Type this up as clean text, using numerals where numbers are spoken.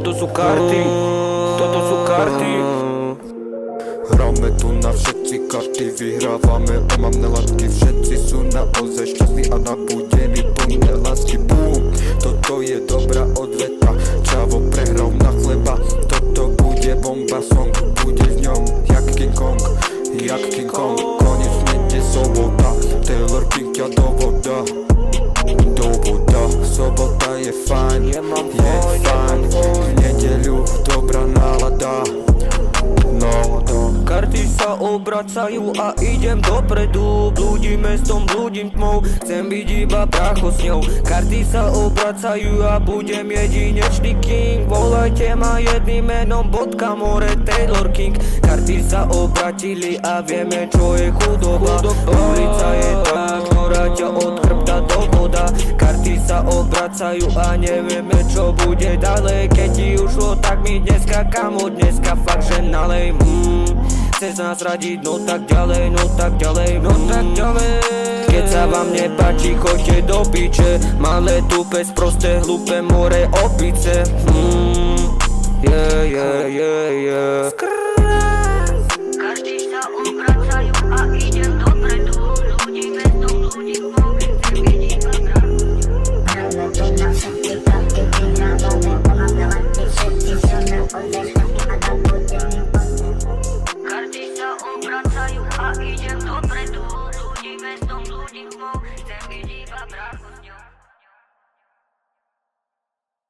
Toto sú karty, toto sú karty. Hráme tu na všetci karty, vyhrávame, omamné látky. Všetci sú naozaj šťastní a nabudení plné lásky. Boom, toto je dobrá odveta. Čavo prehral na chleba. Toto bude bomba, song bude v ňom jak King Kong, jak King Kong. Konečne dnes sobota, Taylor King ťa do voda. Do voda, sobota je fajn, je fajn. V nedeľu dobrá nálada. Karty sa obracajú a idem dopredu. Blúdim mestom, blúdim tmou, chcem byť iba prachosňou. Karty sa obracajú a budem jedinečný king. Volajte ma jedným menom, bodka more, Taylor King. Karty sa obratili a vieme čo je chudoba. Ulica je tá, ktorá ťa od chrbta do voda. Karty sa obracajú a nevieme čo bude ďalej. Keď ti ušlo, tak mi dneska, kamo, dneska fakt že nalej. Chceš nás radiť, no tak ďalej, no tak ďalej, no tak ďalej. Keď sa vám nepáči, choďte do piče. Malé tupe, sprosté, hlúpe more, opice. Yeah.